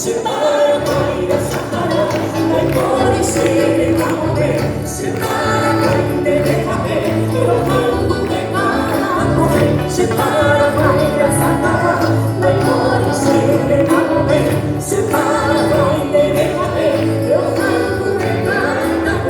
Paraguay de Sahara, del Coliseo de Cabo, se Paraguay de Déjame, Rojando de Paraguay, se Paraguay de Sahara, del Coliseo de Cabo, se Paraguay de Déjame, Rojando de Paraguay.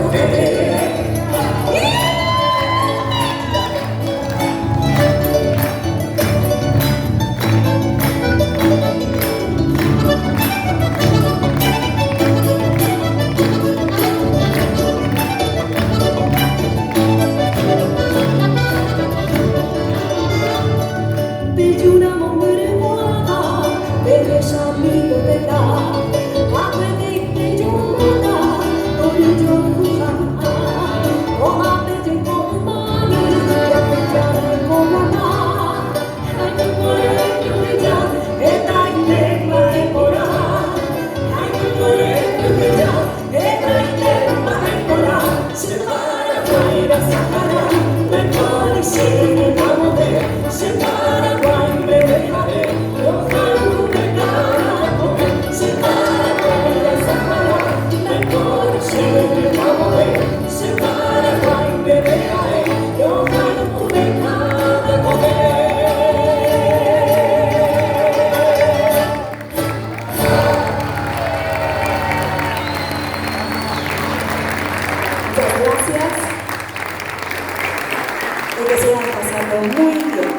Gracias y que sigan pasando muy bien.